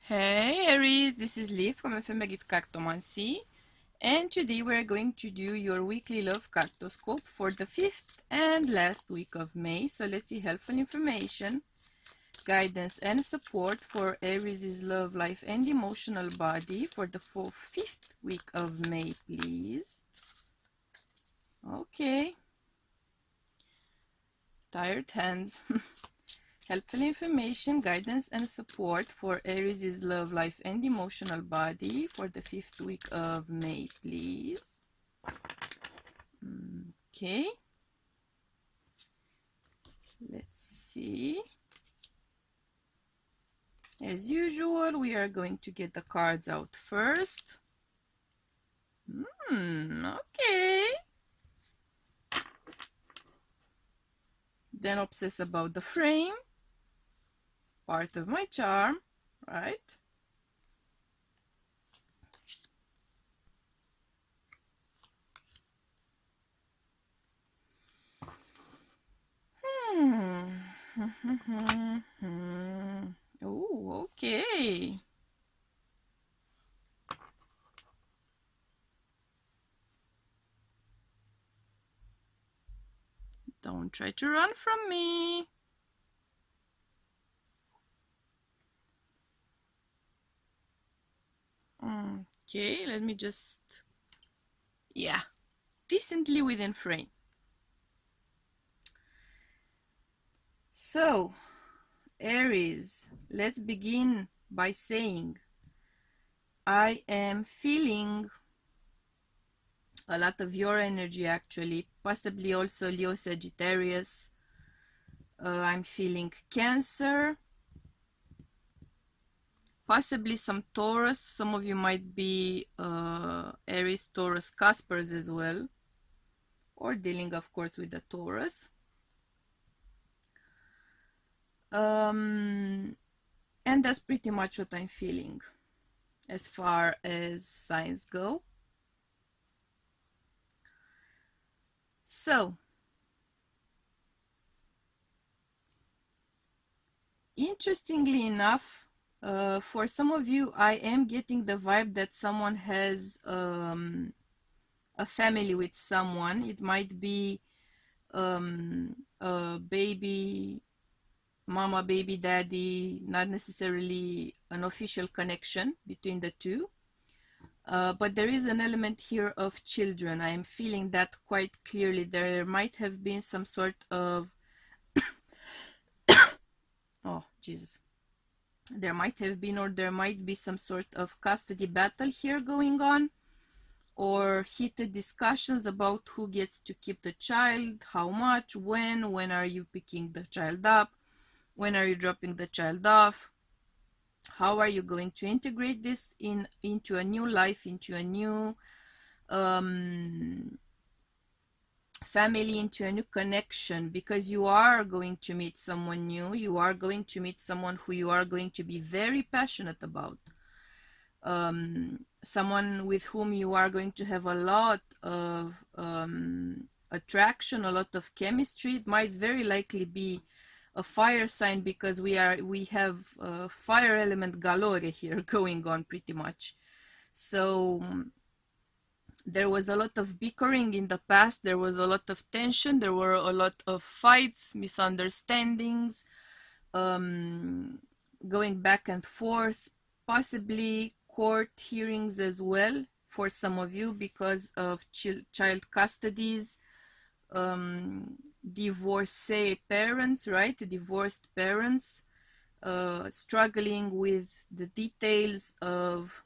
Hey Aries, this is Liv from Ephemer's Cartomancy, and today we're going to do your weekly love cartoscope for the 5th and last week of May. So let's see helpful information, guidance and support for Aries' love life and emotional body for the 5th week of May, please. Okay. Tired hands. Helpful information, guidance, and support for Aries' love life and emotional body for the 5th week of May, please. Okay. Let's see. As usual, we are going to get the cards out first. Okay. Then obsess about the frame. Part of my charm, right? Oh, okay. Don't try to run from me. Okay, let me just, yeah, decently within frame. So, Aries, let's begin by saying I am feeling a lot of your energy, actually, possibly also Leo, Sagittarius. I'm feeling Cancer, possibly some Taurus. Some of you might be Aries, Taurus, Caspers as well, or dealing, of course, with the Taurus. And that's pretty much what I'm feeling as far as signs go. So, interestingly enough, for some of you, I am getting the vibe that someone has a family with someone. It might be a baby mama, baby daddy, not necessarily an official connection between the two. But there is an element here of children. I am feeling that quite clearly. There might have been some sort of oh Jesus, there might have been, or there might be some sort of custody battle here going on, or heated discussions about who gets to keep the child, how much, when are you picking the child up, when are you dropping the child off, how are you going to integrate this into a new life, into a new family, into a new connection, because you are going to meet someone new. You are going to meet someone who you are going to be very passionate about, someone with whom you are going to have a lot of attraction, a lot of chemistry. It might very likely be a fire sign, because we have fire element galore here going on pretty much. So there was a lot of bickering in the past, there was a lot of tension, there were a lot of fights, misunderstandings, going back and forth, possibly court hearings as well for some of you because of child custodies, divorcee parents, right? Divorced parents, struggling with the details of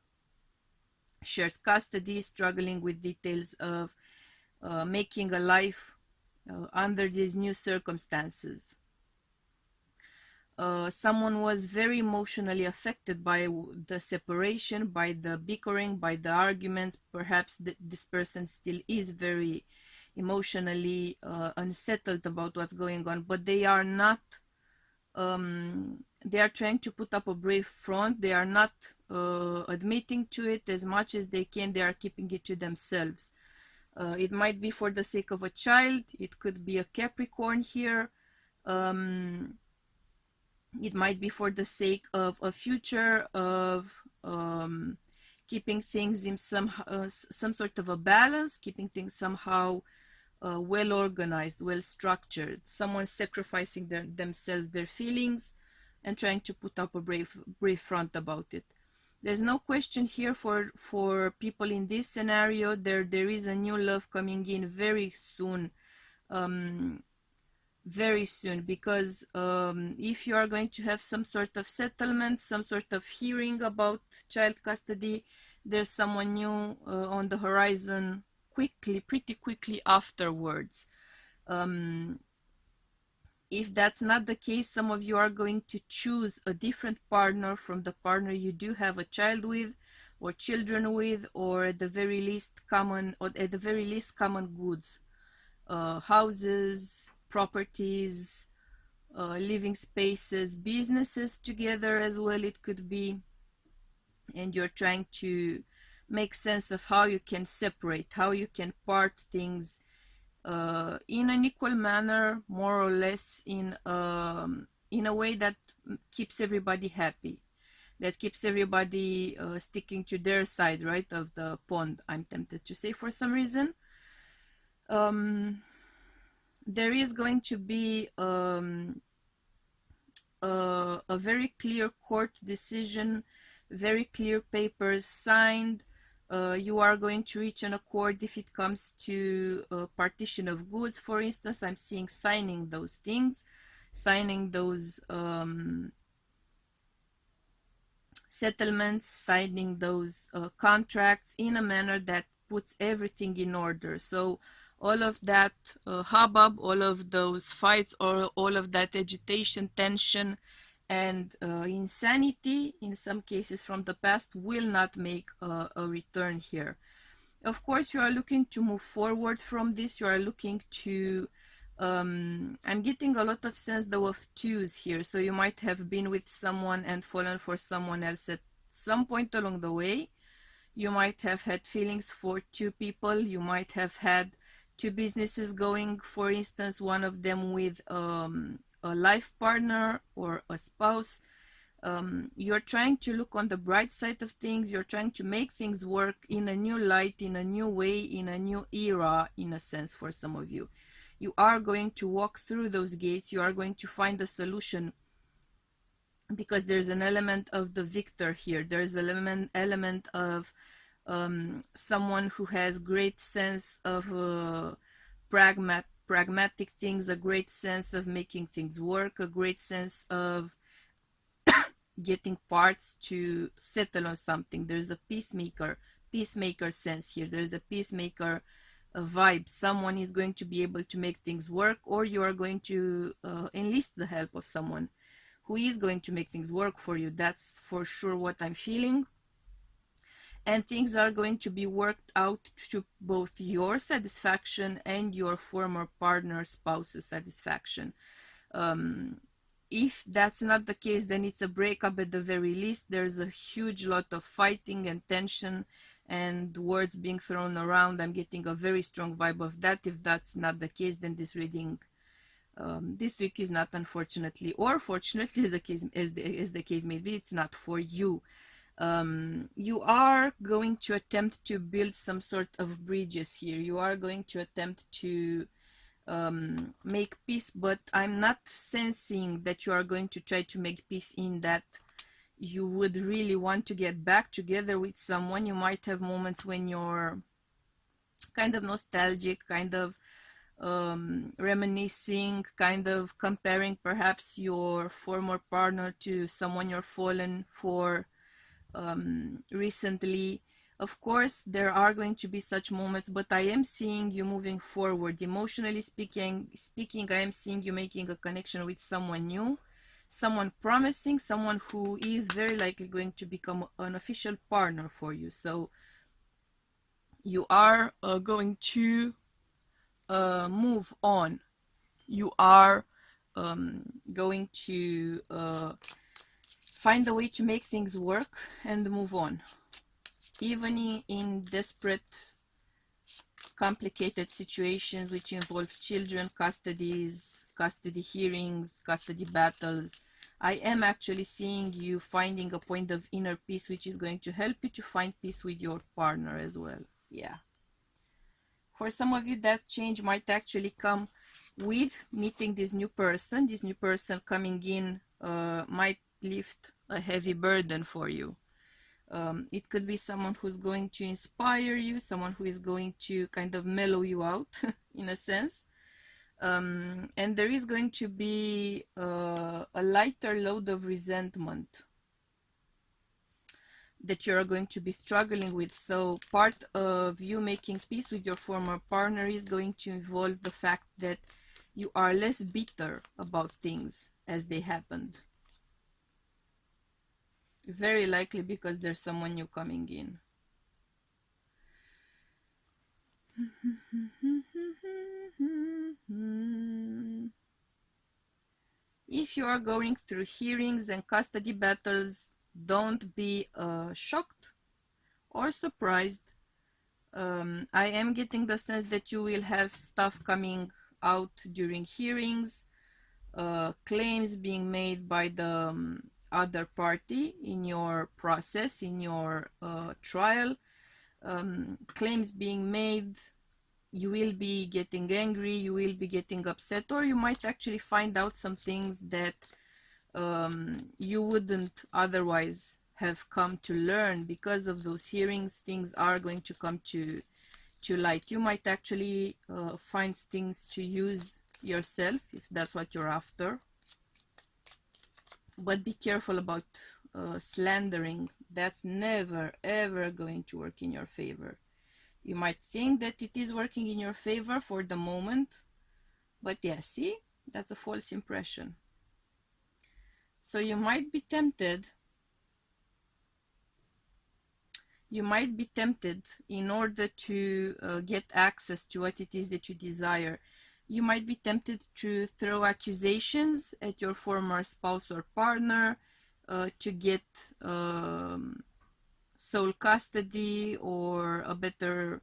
shared custody, struggling with details of making a life under these new circumstances. Someone was very emotionally affected by the separation, by the bickering, by the arguments. Perhaps this person still is very emotionally unsettled about what's going on, but they are not, they are trying to put up a brave front. They are not admitting to it as much as they can. They are keeping it to themselves. It might be for the sake of a child. It could be a Capricorn here. It might be for the sake of a future, of keeping things in some sort of a balance, keeping things somehow well organized, well structured. Someone sacrificing themselves, their feelings, and trying to put up a brave front about it. There's no question here for people in this scenario. There is a new love coming in very soon. Very soon, because if you are going to have some sort of settlement, some sort of hearing about child custody, there's someone new on the horizon pretty quickly afterwards. If that's not the case, some of you are going to choose a different partner from the partner you do have a child with, or children with, or at the very least common goods, houses, properties, living spaces, businesses together as well, it could be. And you're trying to make sense of how you can separate, how you can part things in an equal manner, more or less, in a way that keeps everybody happy, that keeps everybody sticking to their side, right, of the pond, I'm tempted to say, for some reason. There is going to be a very clear court decision, very clear papers signed. You are going to reach an accord if it comes to partition of goods, for instance. I'm seeing signing those things, signing those settlements, signing those contracts in a manner that puts everything in order. So all of that hubbub, all of those fights, or all of that agitation, tension, and insanity, in some cases from the past, will not make a return here. Of course, you are looking to move forward from this. You are looking to I'm getting a lot of sense though of twos here. So you might have been with someone and fallen for someone else at some point along the way. You might have had feelings for two people. You might have had two businesses going, for instance, one of them with a life partner or a spouse. You're trying to look on the bright side of things. You're trying to make things work in a new light, in a new way, in a new era, in a sense, for some of you. You are going to walk through those gates. You are going to find a solution, because there's an element of the victor here. There's an element of someone who has great sense of pragmatic things, a great sense of making things work, a great sense of getting parts to settle on something. There's a peacemaker sense here. There's a peacemaker vibe. Someone is going to be able to make things work, or you are going to enlist the help of someone who is going to make things work for you. That's for sure what I'm feeling. And things are going to be worked out to both your satisfaction and your former partner, spouse's satisfaction. If that's not the case, then it's a breakup at the very least. There's a huge lot of fighting and tension and words being thrown around. I'm getting a very strong vibe of that. If that's not the case, then this reading this week is not, unfortunately, or fortunately, the case as the case may be, it's not for you. You are going to attempt to build some sort of bridges here. You are going to attempt to make peace, but I'm not sensing that you are going to try to make peace in that you would really want to get back together with someone. You might have moments when you're kind of nostalgic, kind of reminiscing, kind of comparing perhaps your former partner to someone you're fallen for recently. Of course, there are going to be such moments, but I am seeing you moving forward. Emotionally speaking, I am seeing you making a connection with someone new, someone promising, someone who is very likely going to become an official partner for you. So you are going to move on. You are going to find a way to make things work and move on. Even in desperate, complicated situations which involve children, custody hearings, custody battles, I am actually seeing you finding a point of inner peace, which is going to help you to find peace with your partner as well. Yeah. For some of you, that change might actually come with meeting this new person. This new person coming in might lift a heavy burden for you. It could be someone who's going to inspire you, someone who is going to kind of mellow you out in a sense. And there is going to be a lighter load of resentment that you're going to be struggling with. So part of you making peace with your former partner is going to involve the fact that you are less bitter about things as they happened. Very likely because there's someone new coming in. If you are going through hearings and custody battles, don't be shocked or surprised. I am getting the sense that you will have stuff coming out during hearings, claims being made by the other party in your process, in your trial, claims being made. You will be getting angry, you will be getting upset, or you might actually find out some things that you wouldn't otherwise have come to learn because of those hearings. Things are going to come to light. You might actually find things to use yourself if that's what you're after. But be careful about slandering. That's never ever going to work in your favor. You might think that it is working in your favor for the moment, but yeah, see, that's a false impression. So you might be tempted in order to get access to what it is that you desire. You might be tempted to throw accusations at your former spouse or partner to get sole custody or a better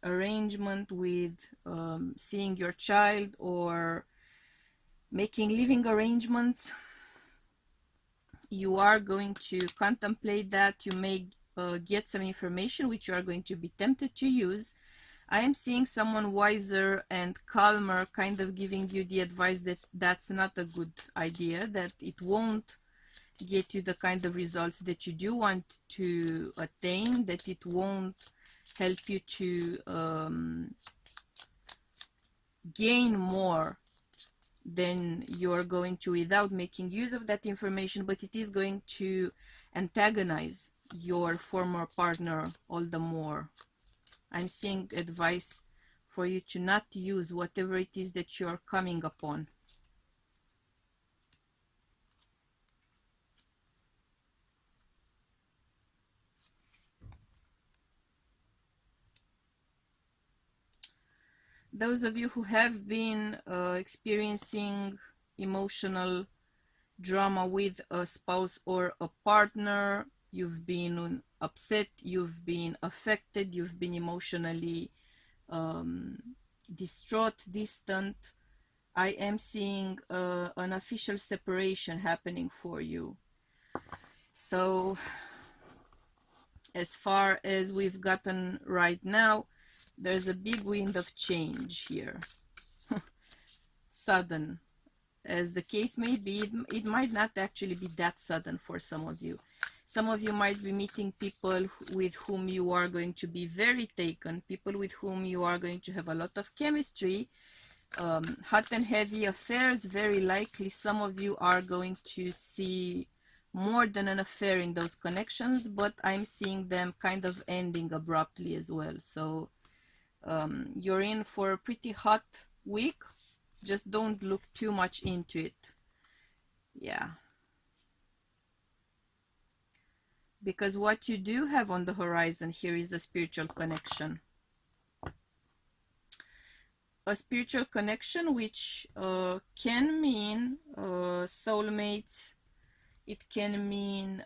arrangement with seeing your child or making living arrangements. You are going to contemplate that. You may get some information which you are going to be tempted to use. I am seeing someone wiser and calmer kind of giving you the advice that that's not a good idea, that it won't get you the kind of results that you do want to attain, that it won't help you to gain more than you're going to without making use of that information, but it is going to antagonize your former partner all the more. I'm seeing advice for you to not use whatever it is that you're coming upon. Those of you who have been experiencing emotional drama with a spouse or a partner, you've been upset, you've been affected, you've been emotionally distraught, distant, I am seeing an official separation happening for you. So as far as we've gotten right now, there's a big wind of change here. Sudden. As the case may be, it might not actually be that sudden for some of you. Some of you might be meeting people with whom you are going to be very taken, people with whom you are going to have a lot of chemistry, hot and heavy affairs. Very likely some of you are going to see more than an affair in those connections, but I'm seeing them kind of ending abruptly as well. So you're in for a pretty hot week. Just don't look too much into it. Yeah. Because what you do have on the horizon here is a spiritual connection. A spiritual connection which can mean soulmates. It can mean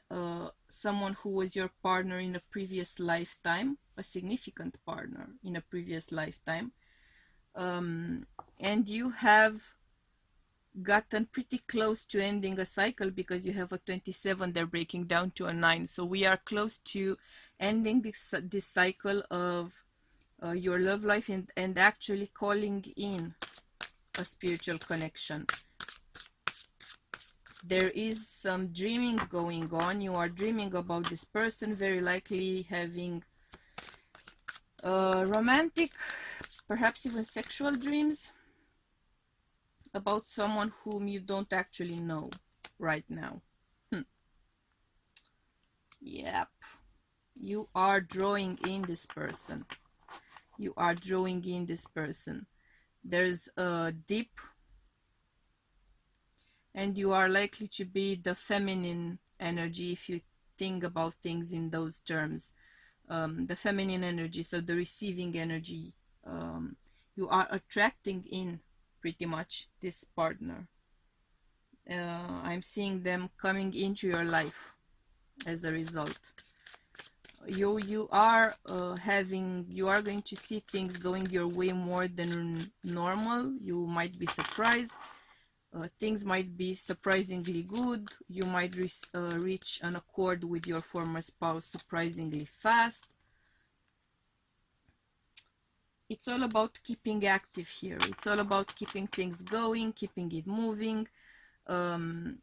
someone who was your partner in a previous lifetime, a significant partner in a previous lifetime. And you have gotten pretty close to ending a cycle, because you have a 27, they're breaking down to a 9. So we are close to ending this cycle of your love life, and actually calling in a spiritual connection. There is some dreaming going on. You are dreaming about this person, very likely having romantic, perhaps even sexual dreams about someone whom you don't actually know right now. Yep. You are drawing in this person. You are drawing in this person. There's a deep, and you are likely to be the feminine energy if you think about things in those terms. The feminine energy, so the receiving energy. You are attracting in pretty much this partner. I'm seeing them coming into your life as a result. You are going to see things going your way more than normal. You might be surprised. Things might be surprisingly good. You might reach an accord with your former spouse surprisingly fast. It's all about keeping active here. It's all about keeping things going, keeping it moving,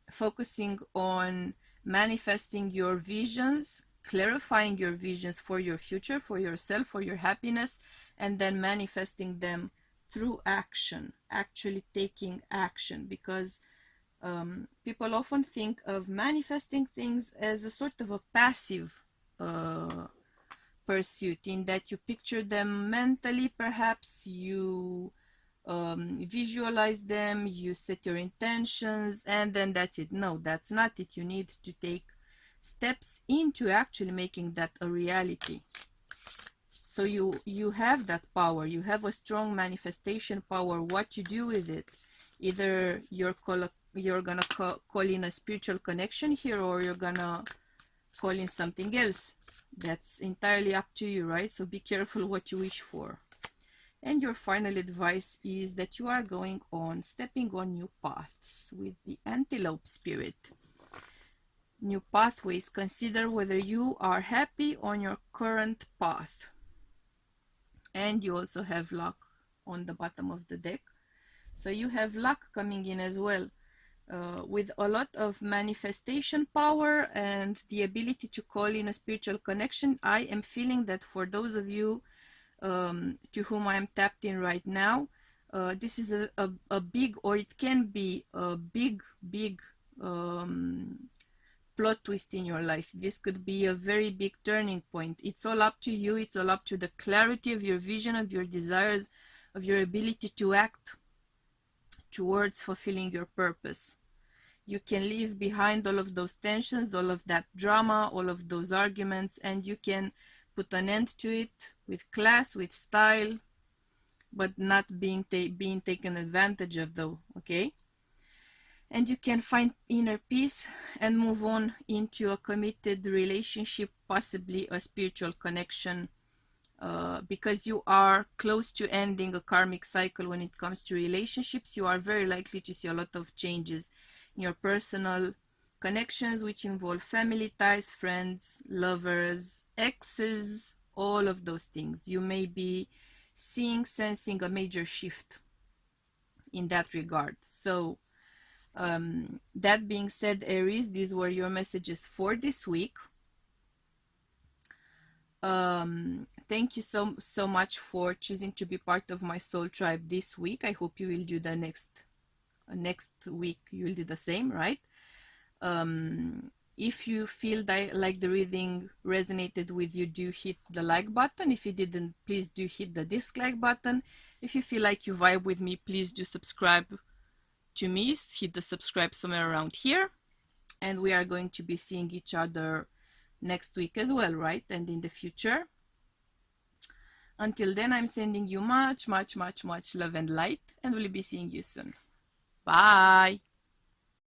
focusing on manifesting your visions, clarifying your visions for your future, for yourself, for your happiness, and then manifesting them through action, actually taking action, because people often think of manifesting things as a sort of a passive pursuit, in that you picture them mentally, perhaps you visualize them, you set your intentions, and then that's it. No, that's not it. You need to take steps into actually making that a reality. So you have that power. You have a strong manifestation power. What you do with it, either you're gonna call in a spiritual connection here, or you're gonna call in something else. That's entirely up to you, right? So be careful what you wish for. And your final advice is that you are stepping on new paths with the antelope spirit. New pathways. Consider whether you are happy on your current path. And you also have luck on the bottom of the deck. So you have luck coming in as well. With a lot of manifestation power and the ability to call in a spiritual connection, I am feeling that for those of you to whom I am tapped in right now, this is a big, or it can be a big plot twist in your life. This could be a very big turning point. It's all up to you. It's all up to the clarity of your vision, of your desires, of your ability to act towards fulfilling your purpose. You can leave behind all of those tensions, all of that drama, all of those arguments, and you can put an end to it with class, with style, but not being taken advantage of, though, okay? And you can find inner peace and move on into a committed relationship, possibly a spiritual connection, because you are close to ending a karmic cycle when it comes to relationships. You are very likely to see a lot of changes in your personal connections, which involve family ties, friends, lovers, exes, all of those things. You may be sensing a major shift in that regard. So that being said, Aries, these were your messages for this week. Thank you so much for choosing to be part of my soul tribe this week. I hope you will do the next week. You will do the same, right? If you feel like the reading resonated with you, do hit the like button. If you didn't, please do hit the dislike button. If you feel like you vibe with me, please do subscribe to me. Hit the subscribe somewhere around here, and we are going to be seeing each other next week as well, right? And in the future. Until then, I'm sending you much love and light, and we'll be seeing you soon. Bye.